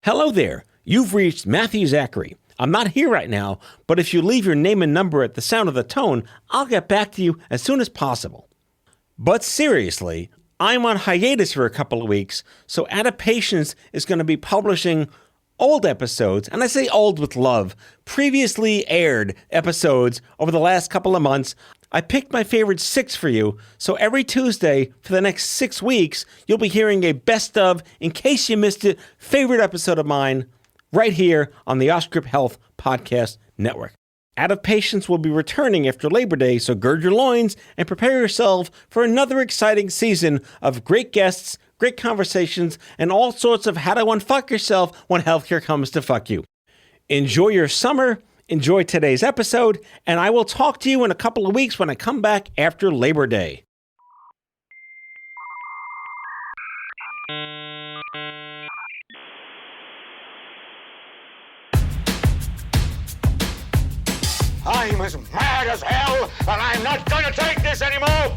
Hello there. You've reached Matthew Zachary. I'm not here right now, but if you leave your name and number at the sound of the tone, I'll get back to you as soon as possible. But seriously, I'm on hiatus for a couple of weeks, so Out of Patience is going to be publishing old episodes, and I say old with love, previously aired episodes over the last couple of months. I picked my favorite 6 for you, so every Tuesday for the next 6 weeks, you'll be hearing a best of, in case you missed it, favorite episode of mine, right here on the Oscrip Health Podcast Network. Out of Patience will be returning after Labor Day, so gird your loins and prepare yourself for another exciting season of great guests, great conversations, and all sorts of how to unfuck yourself when healthcare comes to fuck you. Enjoy your summer, enjoy today's episode, and I will talk to you in a couple of weeks when I come back after Labor Day. I'm as mad as hell, and I'm not going to take this anymore!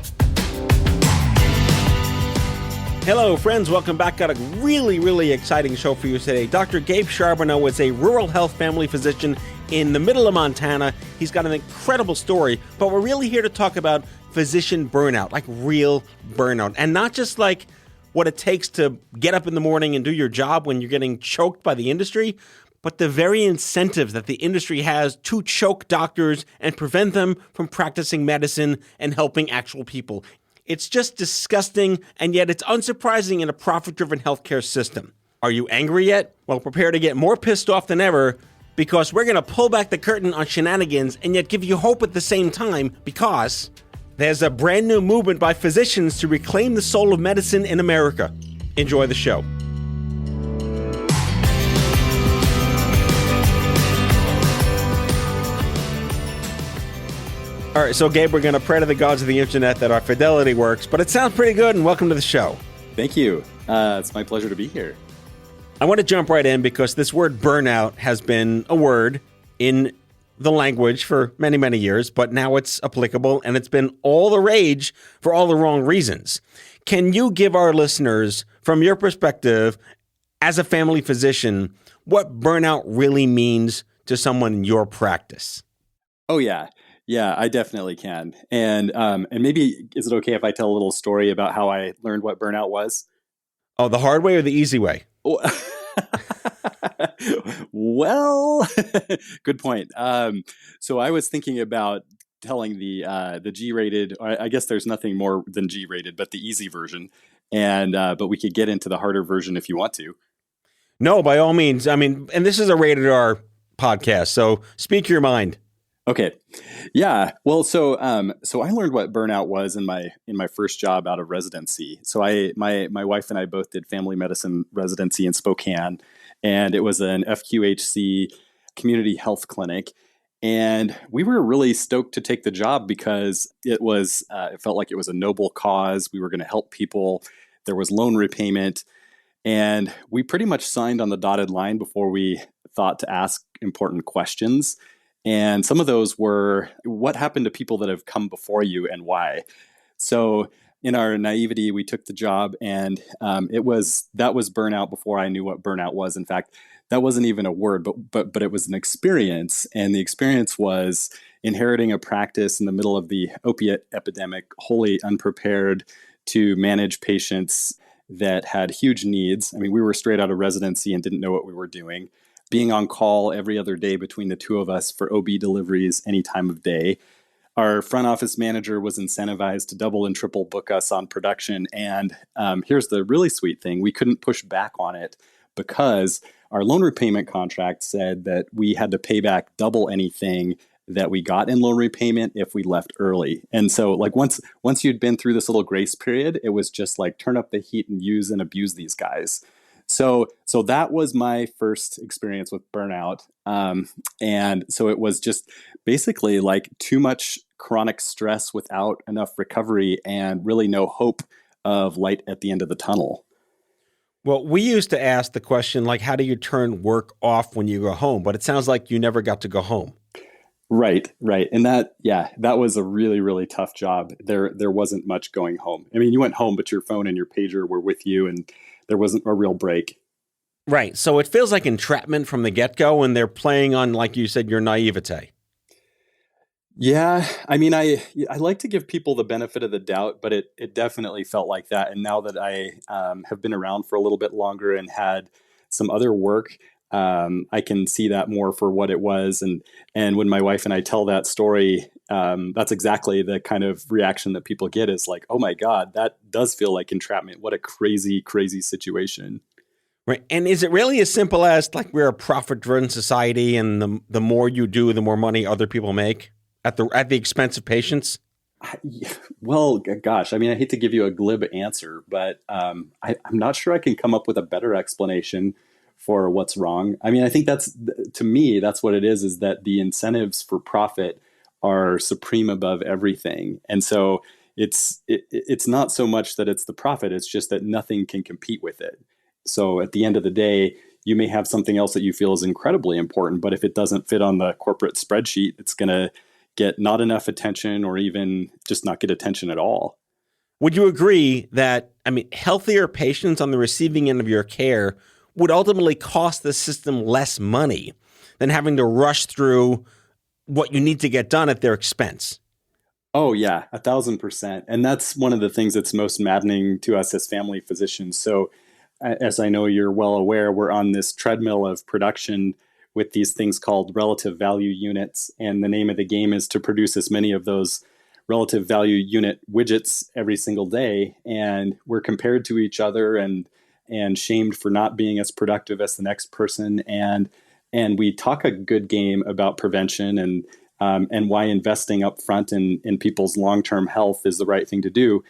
Hello, friends. Welcome back. Got a really exciting show for you today. Dr. Gabe Charbonneau is a rural health family physician in the middle of Montana. He's got an incredible story, but we're really here to talk about physician burnout, like real burnout, and not just like what it takes to get up in the morning and do your job when you're getting choked by the industry, but the very incentives that the industry has to choke doctors and prevent them from practicing medicine and helping actual people. It's just disgusting, and yet it's unsurprising in a profit-driven healthcare system. Are you angry yet? Well, prepare to get more pissed off than ever, because we're going to pull back the curtain on shenanigans and yet give you hope at the same time, because there's a brand new movement by physicians to reclaim the soul of medicine in America. Enjoy the show. All right, so Gabe, we're going to pray to the gods of the internet that our fidelity works, but it sounds pretty good, and welcome to the show. Thank you. It's my pleasure to be here. I want to jump right in because this word burnout has been a word in the language for many years, but now it's applicable, and it's been all the rage for all the wrong reasons. Can you give our listeners, from your perspective, as a family physician, what burnout really means to someone in your practice? Oh, yeah. Yeah, I definitely can. And maybe, is it okay if I tell a little story about how I learned what burnout was? Oh, the hard way or the easy way? Well, good point. So I was thinking about telling the G-rated, or I guess there's nothing more than G-rated, but the easy version. And but we could get into the harder version if you want to. No, by all means. I mean, and this is a rated R podcast, so speak your mind. Okay. Yeah. Well, so I learned what burnout was in my first job out of residency. So my wife and I both did family medicine residency in Spokane, and it was an FQHC community health clinic. And we were really stoked to take the job because it felt like it was a noble cause. We were going to help people. There was loan repayment, and we pretty much signed on the dotted line before we thought to ask important questions. And some of those were, what happened to people that have come before you and why? So in our naivety, we took the job, and that was burnout before I knew what burnout was. In fact, that wasn't even a word, but it was an experience. And the experience was inheriting a practice in the middle of the opiate epidemic, wholly unprepared to manage patients that had huge needs. I mean, we were straight out of residency and didn't know what we were doing. Being on call every other day between the two of us for OB deliveries any time of day. Our front office manager was incentivized to double and triple book us on production. And here's the really sweet thing. We couldn't push back on it because our loan repayment contract said that we had to pay back double anything that we got in loan repayment if we left early. And so like once you'd been through this little grace period, it was just like turn up the heat and use and abuse these guys. So that was my first experience with burnout. And so it was just basically like too much chronic stress without enough recovery and really no hope of light at the end of the tunnel. Well, we used to ask the question, like, how do you turn work off when you go home? But it sounds like you never got to go home. Right. And that was a really, really tough job. There wasn't much going home. I mean, you went home, but your phone and your pager were with you, and there wasn't a real break. Right. So it feels like entrapment from the get-go, and they're playing on, like you said, your naivete. Yeah, I mean, I like to give people the benefit of the doubt, but it definitely felt like that. And now that I have been around for a little bit longer and had some other work, I can see that more for what it was. And when my wife and I tell that story, that's exactly the kind of reaction that people get is like, "Oh my God, that does feel like entrapment. What a crazy, crazy situation." Right. And is it really as simple as like we're a profit-driven society, and the more you do, the more money other people make at the expense of patients? Well, gosh, I mean, I hate to give you a glib answer, but I'm not sure I can come up with a better explanation for what's wrong. I mean, I think to me, that's what it is that the incentives for profit are supreme above everything. And so it's not so much that it's the profit, it's just that nothing can compete with it. So at the end of the day, you may have something else that you feel is incredibly important, but if it doesn't fit on the corporate spreadsheet, it's going to get not enough attention or even just not get attention at all. Would you agree that, I mean, healthier patients on the receiving end of your care would ultimately cost the system less money than having to rush through what you need to get done at their expense? Oh yeah, 1,000%. And that's one of the things that's most maddening to us as family physicians. So as I know you're well aware, we're on this treadmill of production with these things called relative value units. And the name of the game is to produce as many of those relative value unit widgets every single day. And we're compared to each other and shamed for not being as productive as the next person. And we talk a good game about prevention and why investing up front in people's long-term health is the right thing to do.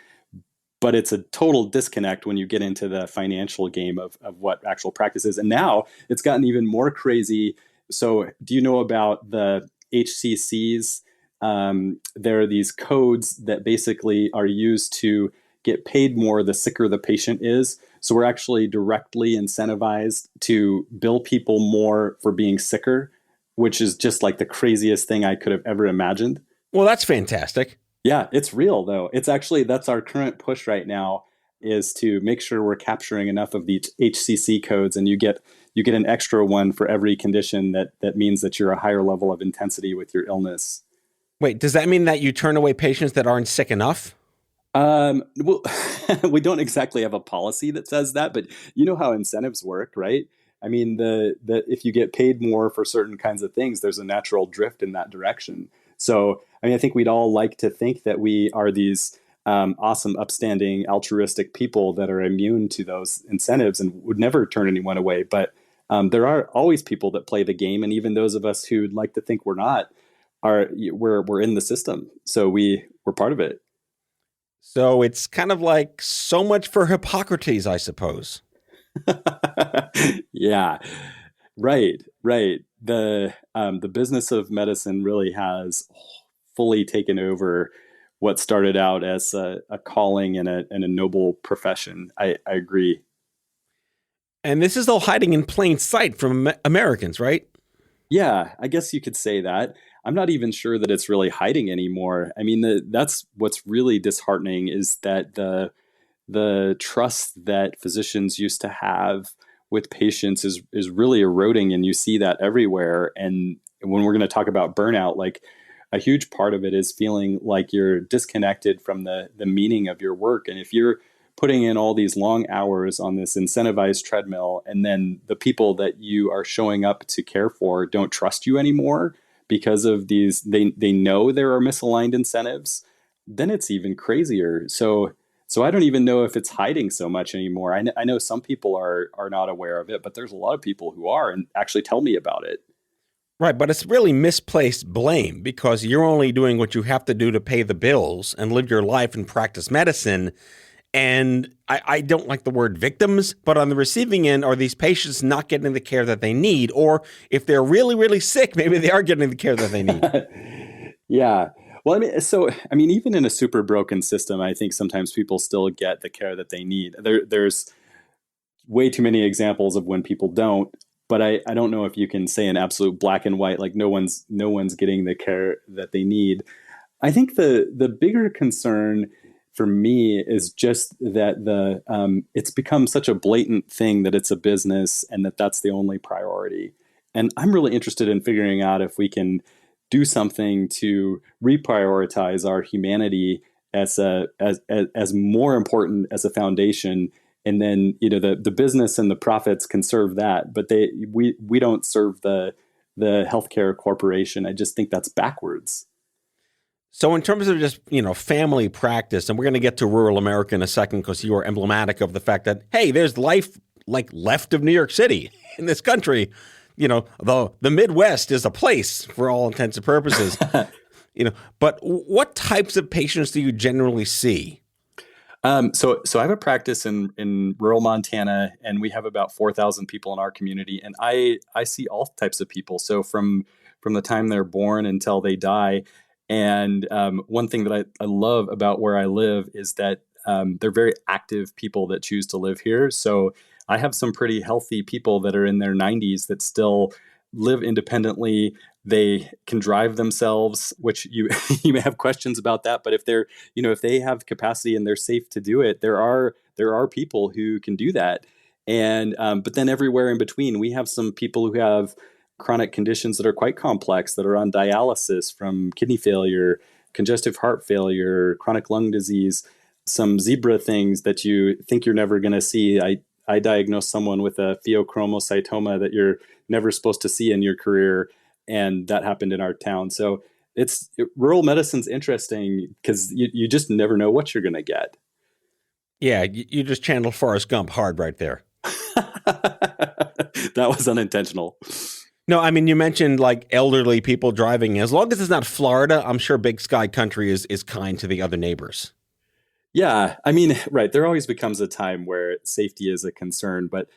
But it's a total disconnect when you get into the financial game of what actual practice is. And now it's gotten even more crazy. So do you know about the HCCs? There are these codes that basically are used to get paid more the sicker the patient is. So we're actually directly incentivized to bill people more for being sicker, which is just like the craziest thing I could have ever imagined. Well, that's fantastic. Yeah, it's real though. It's actually, that's our current push right now, is to make sure we're capturing enough of these HCC codes, and you get an extra one for every condition that means that you're a higher level of intensity with your illness. Wait, does that mean that you turn away patients that aren't sick enough? Well, we don't exactly have a policy that says that, but you know how incentives work, right? I mean, the if you get paid more for certain kinds of things, there's a natural drift in that direction. So, I mean, I think we'd all like to think that we are these awesome, upstanding, altruistic people that are immune to those incentives and would never turn anyone away. But there are always people that play the game, and even those of us who'd like to think we're not, we're in the system. So we're part of it. So it's kind of like so much for Hippocrates, I suppose. Yeah, right. The business of medicine really has fully taken over what started out as a calling and a noble profession. I agree. And this is all hiding in plain sight from Americans, right? Yeah, I guess you could say that. I'm not even sure that it's really hiding anymore. I mean, that's what's really disheartening, is that the trust that physicians used to have with patients is really eroding, and you see that everywhere. And when we're going to talk about burnout, like a huge part of it is feeling like you're disconnected from the meaning of your work. And if you're putting in all these long hours on this incentivized treadmill, and then the people that you are showing up to care for don't trust you anymore because of these, they know there are misaligned incentives, then it's even crazier. So I don't even know if it's hiding so much anymore. I know some people are not aware of it, but there's a lot of people who are and actually tell me about it. Right, but it's really misplaced blame, because you're only doing what you have to do to pay the bills and live your life and practice medicine. And I don't like the word victims, but on the receiving end, are these patients not getting the care that they need? Or if they're really, really sick, maybe they are getting the care that they need. Yeah. Well, I mean, even in a super broken system, I think sometimes people still get the care that they need. There's way too many examples of when people don't, but I don't know if you can say an absolute black and white, like no one's getting the care that they need. I think the bigger concern for me is just that it's become such a blatant thing that it's a business and that's the only priority. And I'm really interested in figuring out if we can do something to reprioritize our humanity as more important as a foundation. And then, the business and the profits can serve that, but we don't serve the healthcare corporation. I just think that's backwards. So in terms of just, family practice, and we're going to get to rural America in a second because you are emblematic of the fact that, hey, there's life like left of New York City in this country. The Midwest is a place for all intents and purposes. But what types of patients do you generally see? So I have a practice in rural Montana, and we have about 4,000 people in our community, and I see all types of people. So from the time they're born until they die. And one thing that I love about where I live is that they're very active people that choose to live here. So I have some pretty healthy people that are in their 90s that still live independently. They can drive themselves, which you may have questions about that. But if they're, if they have capacity and they're safe to do it, there are people who can do that. And but then everywhere in between, we have some people who have chronic conditions that are quite complex, that are on dialysis from kidney failure, congestive heart failure, chronic lung disease, some zebra things that you think you're never going to see. I diagnosed someone with a pheochromocytoma that you're never supposed to see in your career, and that happened in our town. So rural medicine's interesting because you just never know what you're going to get. Yeah, you just channeled Forrest Gump hard right there. That was unintentional. No, I mean, you mentioned like elderly people driving. As long as it's not Florida, I'm sure Big Sky Country is kind to the other neighbors. Yeah, I mean, right. There always becomes a time where safety is a concern, but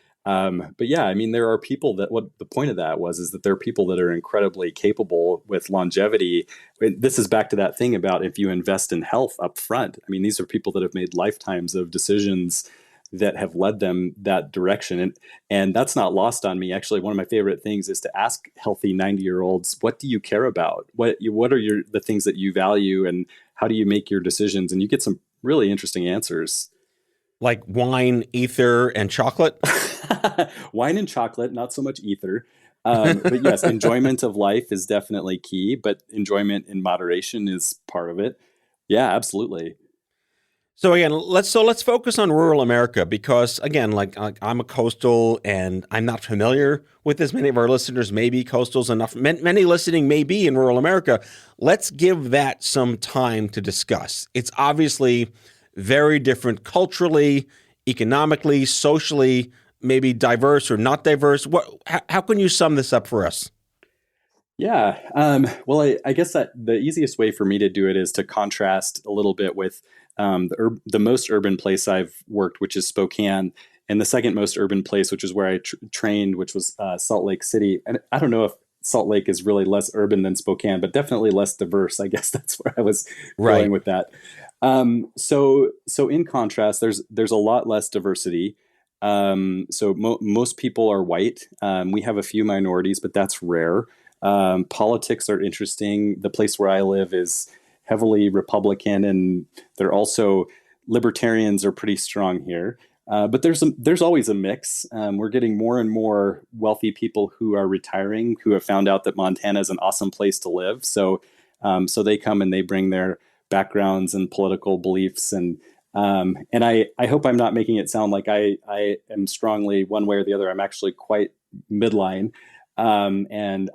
yeah, I mean, there are people what the point of that is that there are people that are incredibly capable with longevity. This is back to that thing about if you invest in health up front. I mean, these are people that have made lifetimes of decisions that have led them that direction. And that's not lost on me. Actually, one of my favorite things is to ask healthy 90-year-olds, what do you care about? What are the things that you value, and how do you make your decisions? And you get some really interesting answers. Like wine, ether, and chocolate? Wine and chocolate, not so much ether. But yes, enjoyment of life is definitely key, but enjoyment in moderation is part of it. Yeah, absolutely. So again, let's focus on rural America because again, like I'm a coastal and I'm not familiar with as many of our listeners may be coastals enough. Many listening may be in rural America. Let's give that some time to discuss. It's obviously very different culturally, economically, socially, maybe diverse or not diverse. How can you sum this up for us? Yeah. Well, I guess that the easiest way for me to do it is to contrast a little bit with the most urban place I've worked, which is Spokane, and the second most urban place, which is where I trained, which was Salt Lake City. And I don't know if Salt Lake is really less urban than Spokane, but definitely less diverse. I guess that's where I was going with that. So in contrast, there's a lot less diversity. Most people are white. We have a few minorities, but that's rare. Politics are interesting. The place where I live is heavily Republican, and they're also libertarians are pretty strong here. But there's always a mix. We're getting more and more wealthy people who are retiring, who have found out that Montana is an awesome place to live. So they come and they bring their backgrounds and political beliefs, and I hope I'm not making it sound like I am strongly one way or the other. I'm actually quite midline. And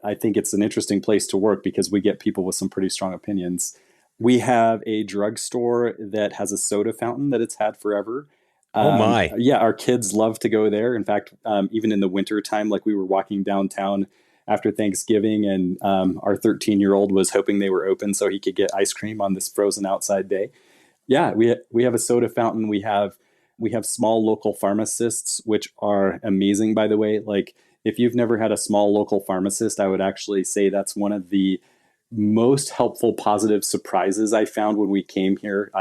I think it's an interesting place to work because we get people with some pretty strong opinions. We have a drugstore that has a soda fountain that it's had forever. Oh my. Yeah, our kids love to go there. In fact, even in the winter time, like we were walking downtown after Thanksgiving, and our 13-year-old was hoping they were open so he could get ice cream on this frozen outside day. Yeah, we have a soda fountain. We have small local pharmacists, which are amazing, by the way. Like, if you've never had a small local pharmacist, I would actually say that's one of the most helpful, positive surprises I found when we came here.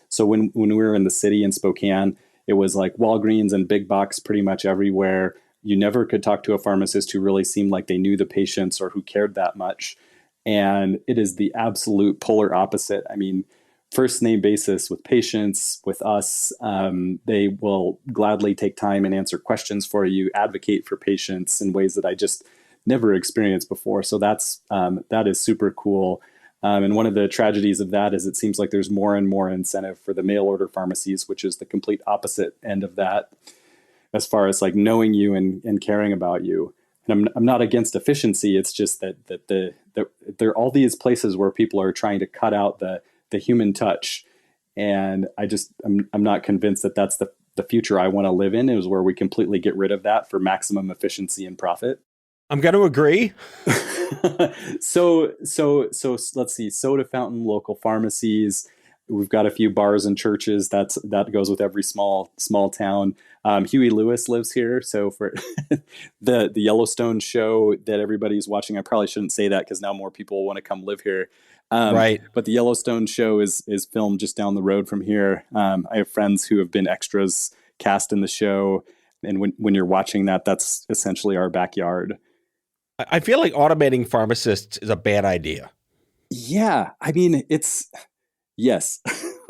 So when we were in the city in Spokane, it was like Walgreens and big box pretty much everywhere. You never could talk to a pharmacist who really seemed like they knew the patients or who cared that much. And it is the absolute polar opposite. I mean, first name basis with patients, with us. They will gladly take time and answer questions for you, advocate for patients in ways that I just never experienced before. So that is super cool. And one of the tragedies of that is it seems like there's more and more incentive for the mail order pharmacies, which is the complete opposite end of that, as far as like knowing you and caring about you. And I'm not against efficiency. It's just that there are all these places where people are trying to cut out the human touch. And I'm not convinced that that's the future I want to live in, is where we completely get rid of that for maximum efficiency and profit. I'm going to agree. So let's see, soda fountain, local pharmacies. We've got a few bars and churches. That goes with every small town. Huey Lewis lives here. So for the Yellowstone show that everybody's watching, I probably shouldn't say that because now more people want to come live here. Right. But the Yellowstone show is filmed just down the road from here. I have friends who have been extras cast in the show. And when you're watching that, that's essentially our backyard. I feel like automating pharmacists is a bad idea. Yeah. I mean, yes.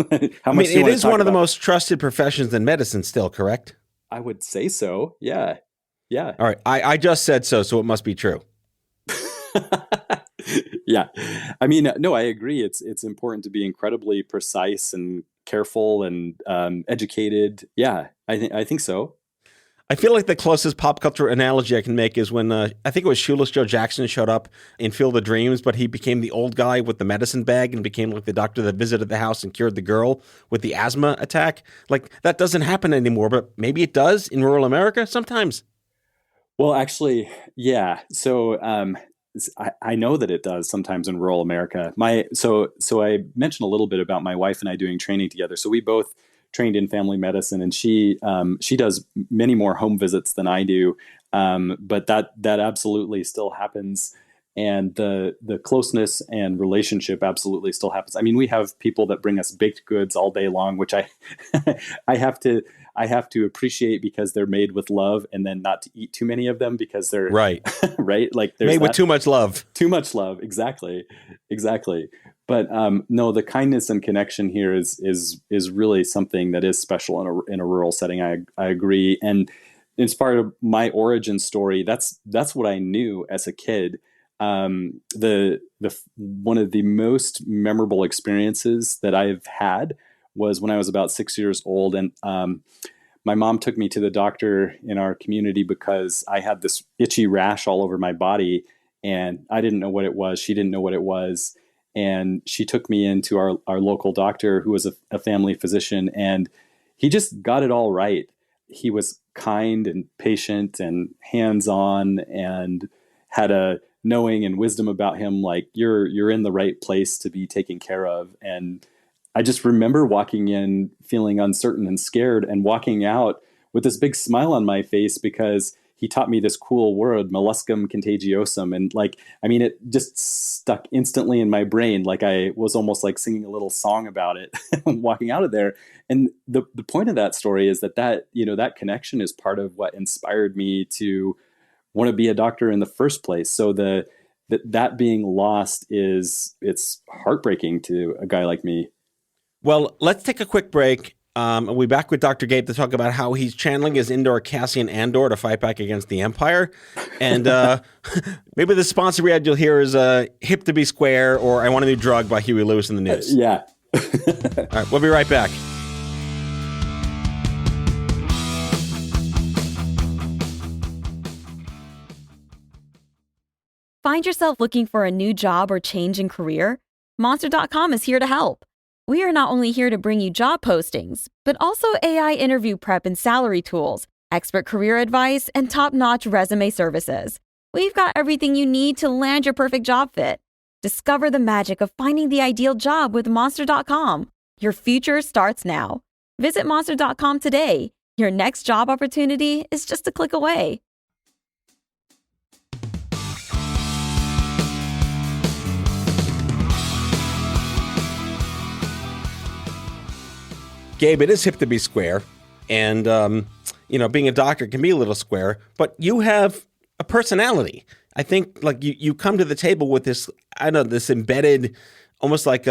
It is one of the most trusted professions in medicine still, correct? I would say so. Yeah. Yeah. All right. I just said so it must be true. Yeah. I mean, no, I agree. It's important to be incredibly precise and careful and educated. Yeah, I think so. I feel like the closest pop culture analogy I can make is when I think it was Shoeless Joe Jackson showed up in Field of Dreams, but he became the old guy with the medicine bag and became like the doctor that visited the house and cured the girl with the asthma attack. Like, that doesn't happen anymore, but maybe it does in rural America sometimes. Well, actually, yeah. So I know that it does sometimes in rural America. So I mentioned a little bit about my wife and I doing training together. So we both trained in family medicine, and she does many more home visits than I do. But that absolutely still happens. And the closeness and relationship absolutely still happens. I mean, we have people that bring us baked goods all day long, which I have to appreciate because they're made with love, and then not to eat too many of them because they're right. Right. Like there's made with too much love. Too much love. Exactly. But no, the kindness and connection here is really something that is special in a rural setting. I agree. And as part of my origin story, that's what I knew as a kid. The one of the most memorable experiences that I've had was when I was about 6 years old, and my mom took me to the doctor in our community because I had this itchy rash all over my body, and I didn't know what it was. She didn't know what it was. And she took me into our local doctor, who was a family physician, and he just got it all right. He was kind and patient and hands-on and had a knowing and wisdom about him, like you're in the right place to be taken care of. And I just remember walking in feeling uncertain and scared, and walking out with this big smile on my face because he taught me this cool word, molluscum contagiosum. And it just stuck instantly in my brain. Like I was almost like singing a little song about it walking out of there. And the point of that story is that connection is part of what inspired me to want to be a doctor in the first place. So that being lost it's heartbreaking to a guy like me. Well, let's take a quick break. We'll be back with Dr. Gabe to talk about how he's channeling his indoor Cassian Andor to fight back against the Empire. And maybe the sponsor ad you'll hear is Hip to Be Square or I Want a New Drug by Huey Lewis in the News. Yeah. All right, we'll be right back. Find yourself looking for a new job or change in career? Monster.com is here to help. We are not only here to bring you job postings, but also AI interview prep and salary tools, expert career advice, and top-notch resume services. We've got everything you need to land your perfect job fit. Discover the magic of finding the ideal job with Monster.com. Your future starts now. Visit Monster.com today. Your next job opportunity is just a click away. Gabe, it is hip to be square, and being a doctor can be a little square, but you have a personality. I think like you come to the table with this embedded almost like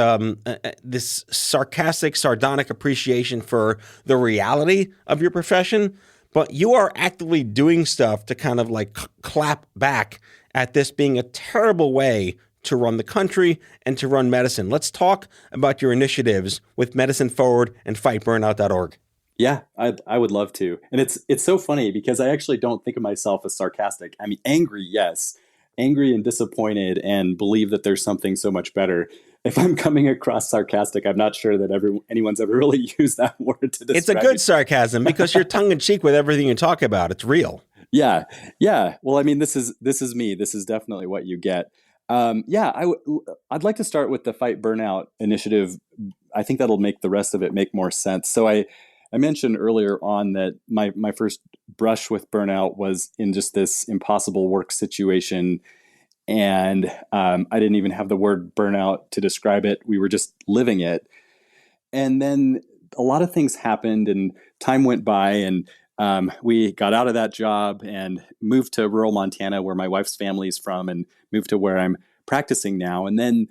this sarcastic, sardonic appreciation for the reality of your profession, but you are actively doing stuff to kind of like clap back at this being a terrible way to run the country and to run medicine. Let's talk about your initiatives with Medicine Forward and fightburnout.org. Yeah, I would love to. And it's so funny because I actually don't think of myself as sarcastic. I mean, angry, yes. Angry and disappointed and believe that there's something so much better. If I'm coming across sarcastic, I'm not sure that anyone's ever really used that word to describe It's a good sarcasm because you're tongue-in-cheek with everything you talk about. It's real. Yeah. Well, I mean, this is me. This is definitely what you get. I'd like to start with the Fight Burnout initiative. I think that'll make the rest of it make more sense. So I mentioned earlier on that my first brush with burnout was in just this impossible work situation. And I didn't even have the word burnout to describe it. We were just living it. And then a lot of things happened and time went by, and we got out of that job and moved to rural Montana, where my wife's family is from, and moved to where I'm practicing now. And then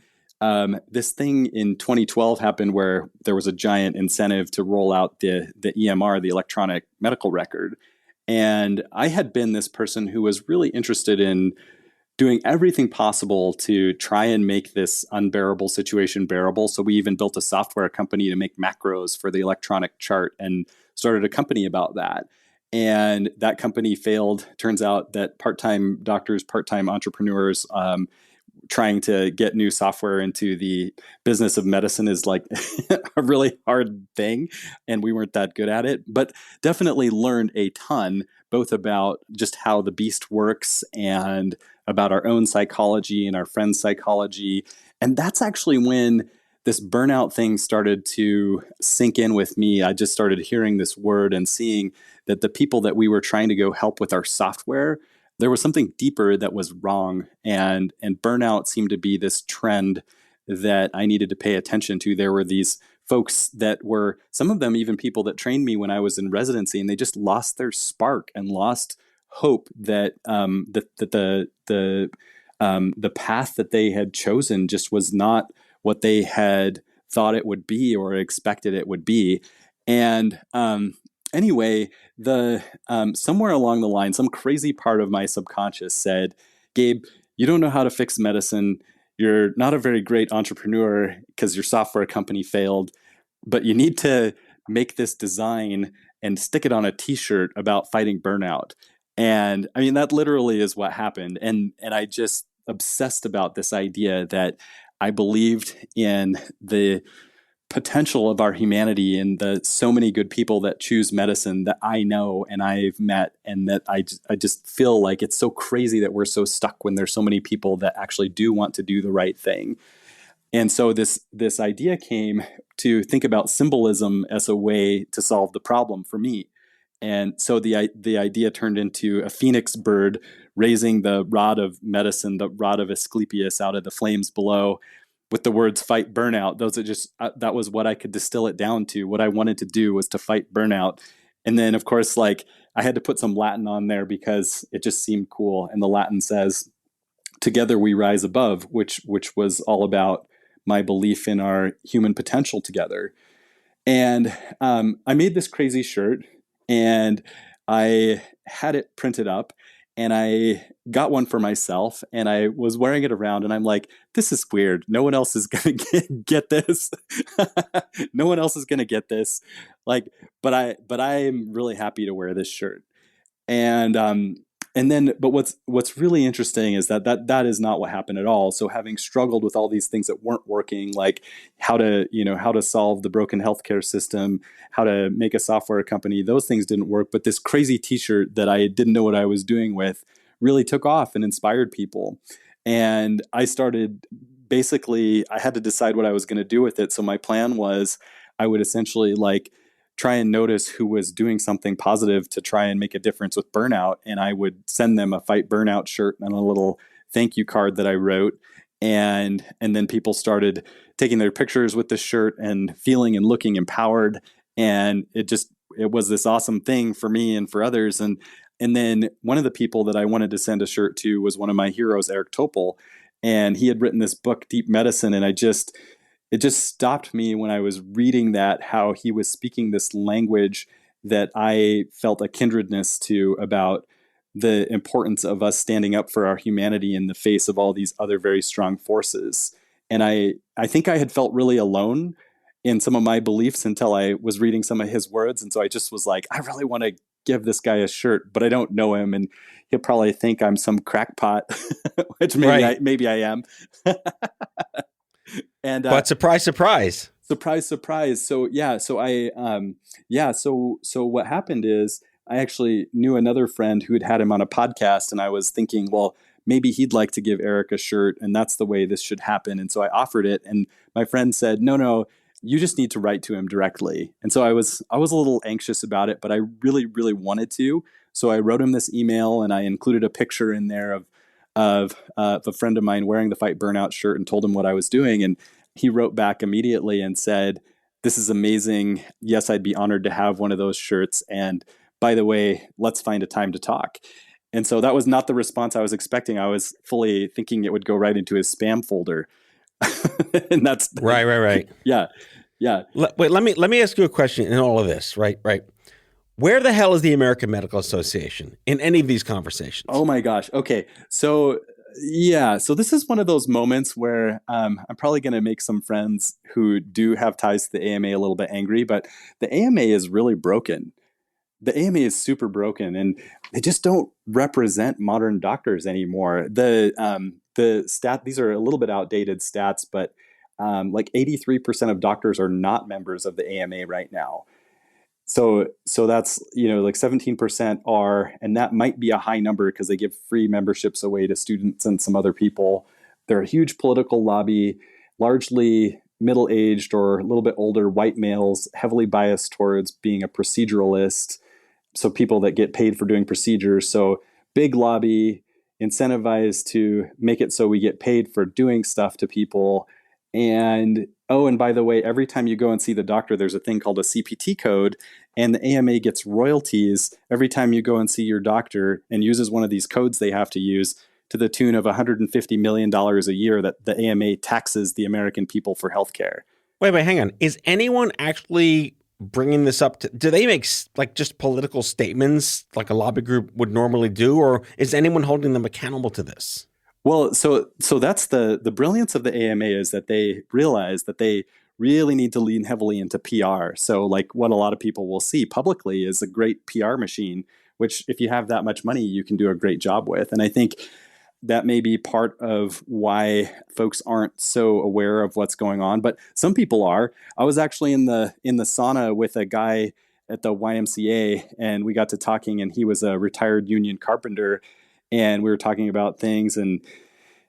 this thing in 2012 happened where there was a giant incentive to roll out the EMR, the electronic medical record. And I had been this person who was really interested in doing everything possible to try and make this unbearable situation bearable. So we even built a software company to make macros for the electronic chart and started a company about that. And that company failed. Turns out that part-time doctors, part-time entrepreneurs, trying to get new software into the business of medicine is like a really hard thing. And we weren't that good at it, but definitely learned a ton, both about just how the beast works and about our own psychology and our friends' psychology. And that's actually when this burnout thing started to sink in with me. I just started hearing this word and seeing that the people that we were trying to go help with our software, there was something deeper that was wrong. And burnout seemed to be this trend that I needed to pay attention to. There were these folks that were, some of them even people that trained me when I was in residency, and they just lost their spark and lost hope that the path that they had chosen just was not what they had thought it would be or expected it would be. And anyway, somewhere along the line, some crazy part of my subconscious said, Gabe, you don't know how to fix medicine. You're not a very great entrepreneur because your software company failed, but you need to make this design and stick it on a t-shirt about fighting burnout. And I mean, that literally is what happened. And I just obsessed about this idea that I believed in the potential of our humanity and the so many good people that choose medicine that I know and I've met, and that I just feel like it's so crazy that we're so stuck when there's so many people that actually do want to do the right thing. And so this idea came to think about symbolism as a way to solve the problem for me. And so the idea turned into a phoenix bird raising the rod of medicine, the rod of Asclepius, out of the flames below, with the words "fight burnout." Those are just that was what I could distill it down to. What I wanted to do was to fight burnout. And then, of course, like I had to put some Latin on there because it just seemed cool. And the Latin says, "Together we rise above," which was all about my belief in our human potential together. And I made this crazy shirt, and I had it printed up, and I got one for myself, and I was wearing it around, and I'm like, this is weird. No one else is going to get this. No one else is going to get this. Like, but I'm really happy to wear this shirt. And then, but what's really interesting is that is not what happened at all. So having struggled with all these things that weren't working, like how to solve the broken healthcare system, how to make a software company, those things didn't work. But this crazy t-shirt that I didn't know what I was doing with really took off and inspired people. And I started, basically, I had to decide what I was going to do with it. So my plan was I would essentially like try and notice who was doing something positive to try and make a difference with burnout. And I would send them a Fight Burnout shirt and a little thank you card that I wrote. And then people started taking their pictures with the shirt and feeling and looking empowered. And it was this awesome thing for me and for others. And then one of the people that I wanted to send a shirt to was one of my heroes, Eric Topol. And he had written this book, Deep Medicine, and it just stopped me when I was reading that, how he was speaking this language that I felt a kindredness to, about the importance of us standing up for our humanity in the face of all these other very strong forces. And I think I had felt really alone in some of my beliefs until I was reading some of his words. And so I just was like, I really want to give this guy a shirt, but I don't know him. And he'll probably think I'm some crackpot, which maybe I am. And but surprise, surprise. Surprise, surprise. So what happened is I actually knew another friend who had him on a podcast, and I was thinking, well, maybe he'd like to give Eric a shirt, and that's the way this should happen. And so I offered it, and my friend said, no, you just need to write to him directly. And so I was a little anxious about it, but I really, really wanted to. So I wrote him this email, and I included a picture in there of a friend of mine wearing the Fight Burnout shirt, and told him what I was doing. And he wrote back immediately and said, "This is amazing. Yes, I'd be honored to have one of those shirts. And by the way, let's find a time to talk." And so that was not the response I was expecting. I was fully thinking it would go right into his spam folder. And that's right. Yeah. Wait, let me ask you a question in all of this, right? Where the hell is the American Medical Association in any of these conversations? Oh my gosh. Okay. So this is one of those moments where I'm probably going to make some friends who do have ties to the AMA a little bit angry, but the AMA is really broken. The AMA is super broken, and they just don't represent modern doctors anymore. The these are a little bit outdated stats, but like 83% of doctors are not members of the AMA right now. So that's, like 17% are, and that might be a high number because they give free memberships away to students and some other people. They're a huge political lobby, largely middle-aged or a little bit older white males, heavily biased towards being a proceduralist. So people that get paid for doing procedures. So big lobby, incentivized to make it so we get paid for doing stuff to people. And by the way, every time you go and see the doctor, there's a thing called a CPT code, and the AMA gets royalties every time you go and see your doctor and uses one of these codes they have to use, to the tune of $150 million a year that the AMA taxes the American people for healthcare. Wait, hang on. Is anyone actually bringing this up? Do they make like just political statements like a lobby group would normally do, or is anyone holding them accountable to this? Well, so that's the brilliance of the AMA, is that they realize that they really need to lean heavily into PR. So like what a lot of people will see publicly is a great PR machine, which if you have that much money, you can do a great job with. And I think that may be part of why folks aren't so aware of what's going on, but some people are. I was actually in the sauna with a guy at the YMCA, and we got to talking, and he was a retired union carpenter, and we were talking about things, and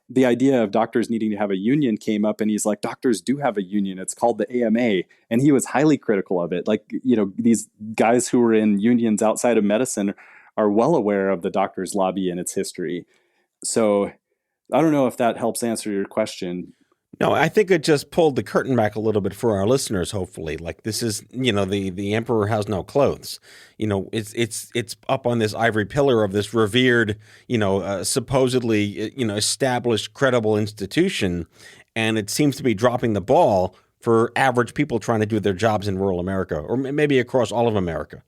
the idea of doctors needing to have a union came up, and he's like, doctors do have a union. It's called the AMA. And he was highly critical of it. Like, these guys who are in unions outside of medicine are well aware of the doctors' lobby and its history. So I don't know if that helps answer your question. No, I think it just pulled the curtain back a little bit for our listeners, hopefully. Like, this is, the emperor has no clothes. It's up on this ivory pillar of this revered, supposedly, established, credible institution. And it seems to be dropping the ball for average people trying to do their jobs in rural America, or maybe across all of America.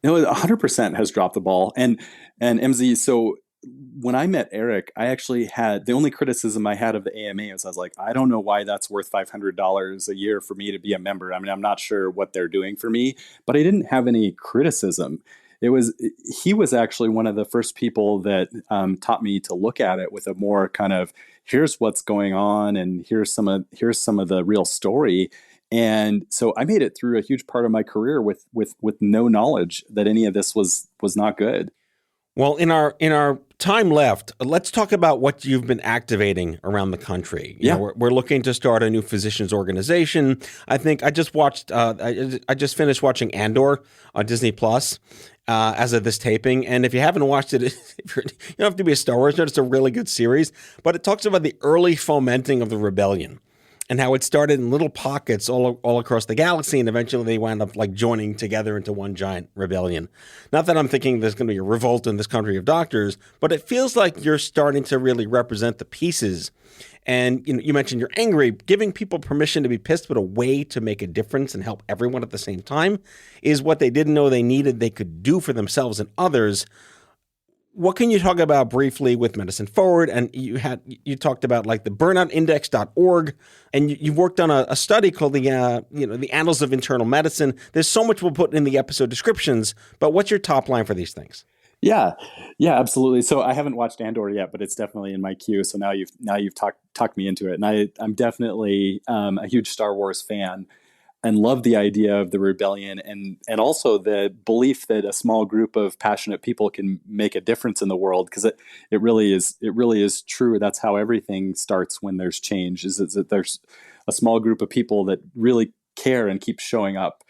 100% has dropped the ball. And MZ, so when I met Eric, I actually had, the only criticism I had of the AMA is I was like, I don't know why that's worth $500 a year for me to be a member. I mean, I'm not sure what they're doing for me, but I didn't have any criticism. He was actually one of the first people that taught me to look at it with a more kind of, here's what's going on, and here's some of the real story. And so I made it through a huge part of my career with no knowledge that any of this was not good. Well, in our time left, let's talk about what you've been activating around the country. We're looking to start a new physicians organization. I think I just watched. I just finished watching Andor on Disney Plus as of this taping. And if you haven't watched it, you don't have to be a Star Wars nerd. It's a really good series, but it talks about the early fomenting of the rebellion. and how it started in little pockets all across the galaxy, and eventually they wound up like joining together into one giant rebellion. Not that I'm thinking there's going to be a revolt in this country of doctors, but it feels like you're starting to really represent the pieces. And you mentioned you're angry. Giving people permission to be pissed, but a way to make a difference and help everyone at the same time is what they didn't know they needed, they could do for themselves and others. What can you talk about briefly with Medicine Forward? And you talked about like the burnoutindex.org, and you've worked on a study called the Annals of Internal Medicine. There's so much we'll put in the episode descriptions, but what's your top line for these things? Yeah, absolutely. So I haven't watched Andor yet, but it's definitely in my queue. So now you've talked me into it, and I'm definitely a huge Star Wars fan, and love the idea of the rebellion, and also the belief that a small group of passionate people can make a difference in the world, because it really is true. That's how everything starts when there's change, is that there's a small group of people that really care and keep showing up.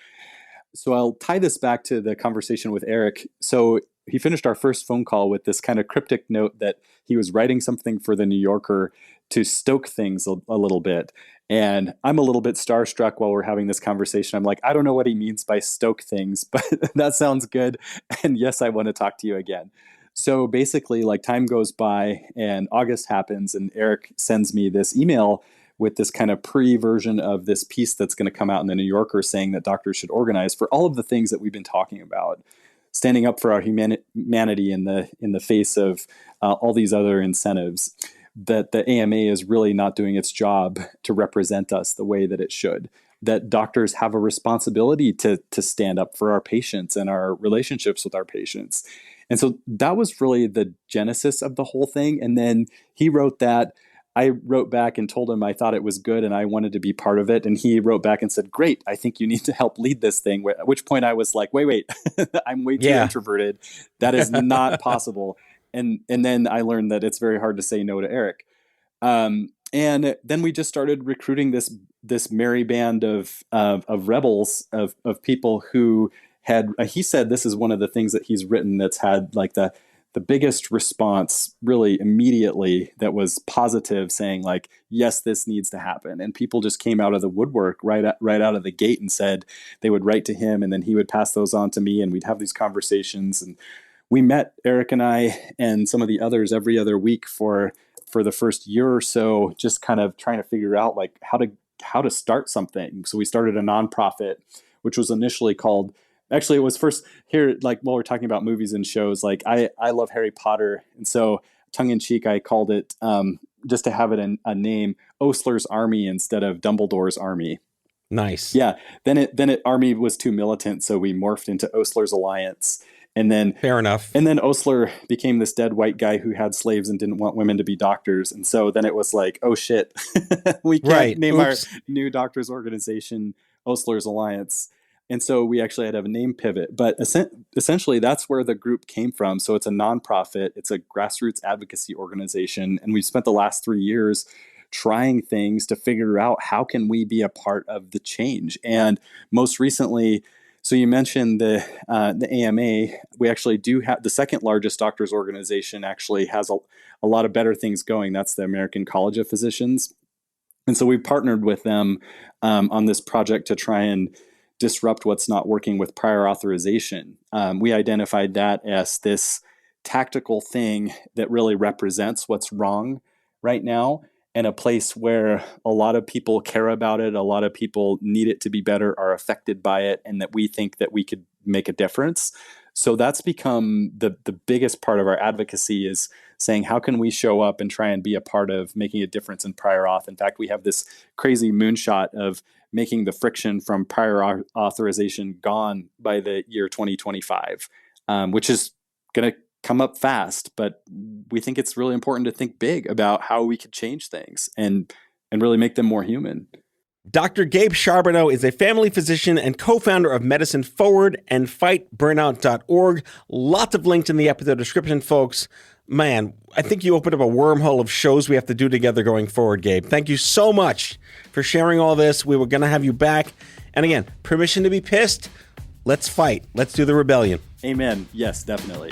So I'll tie this back to the conversation with Eric. So he finished our first phone call with this kind of cryptic note that he was writing something for the New Yorker to stoke things a little bit. And I'm a little bit starstruck while we're having this conversation. I'm like, I don't know what he means by stoke things, but that sounds good. And yes, I want to talk to you again. So basically, like, time goes by and August happens, and Eric sends me this email with this kind of pre-version of this piece that's going to come out in the New Yorker, saying that doctors should organize for all of the things that we've been talking about, standing up for our humanity in the face of all these other incentives, that the AMA is really not doing its job to represent us the way that it should, that doctors have a responsibility to stand up for our patients and our relationships with our patients. And so that was really the genesis of the whole thing. And then he wrote that. I wrote back and told him I thought it was good and I wanted to be part of it. And he wrote back and said, great, I think you need to help lead this thing. At which point I was like, wait, I'm way too introverted. That is not possible. And then I learned that it's very hard to say no to Eric. And then we just started recruiting this merry band of rebels, of people who had, he said this is one of the things that he's written that's had like the biggest response really immediately, that was positive, saying like, yes, this needs to happen. And people just came out of the woodwork right out of the gate and said they would write to him, and then he would pass those on to me, and we'd have these conversations. And we met, Eric and I and some of the others, every other week for the first year or so, just kind of trying to figure out like how to start something. So we started a nonprofit, which was initially called, actually it was first here, like while we're talking about movies and shows, like I love Harry Potter. And so tongue in cheek, I called it, just to have it a name, Osler's Army instead of Dumbledore's Army. Nice. Yeah. Then it Army was too militant. So we morphed into Osler's Alliance. And then, fair enough. And then Osler became this dead white guy who had slaves and didn't want women to be doctors. And so then it was like, oh shit, we can't name our new doctors organization Osler's Alliance. And so we actually had to have a name pivot. But essentially, that's where the group came from. So it's a nonprofit. It's a grassroots advocacy organization. And we've spent the last 3 years trying things to figure out how can we be a part of the change. And most recently, so you mentioned the AMA. We actually do have the second largest doctors organization, actually has a lot of better things going. That's the American College of Physicians. And so we partnered with them on this project to try and disrupt what's not working with prior authorization. We identified that as this tactical thing that really represents what's wrong right now, and a place where a lot of people care about it, a lot of people need it to be better, are affected by it, and that we think that we could make a difference. So that's become the biggest part of our advocacy, is saying how can we show up and try and be a part of making a difference in prior auth. In fact, we have this crazy moonshot of making the friction from prior authorization gone by the year 2025, which is going to come up fast, but we think it's really important to think big about how we could change things and really make them more human. Dr. Gabe Charbonneau is a family physician and co-founder of Medicine Forward and fightburnout.org. Lots of links in the episode description, folks. Man, I think you opened up a wormhole of shows we have to do together going forward, Gabe. Thank you so much for sharing all this. We were going to have you back. And again, permission to be pissed. Let's fight. Let's do the rebellion. Amen. Yes, definitely.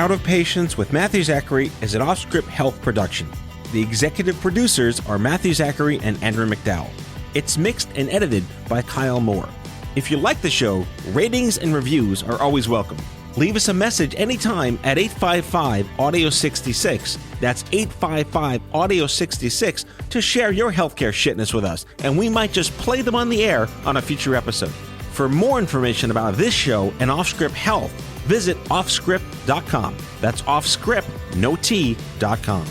Out of Patience with Matthew Zachary is an Off-Script Health production. The executive producers are Matthew Zachary and Andrew McDowell. It's mixed and edited by Kyle Moore. If you like the show, ratings and reviews are always welcome. Leave us a message anytime at 855-AUDIO-66. That's 855-AUDIO-66 to share your healthcare shitness with us, and we might just play them on the air on a future episode. For more information about this show and Off-Script Health, visit offscript.com. That's offscript, no T.com.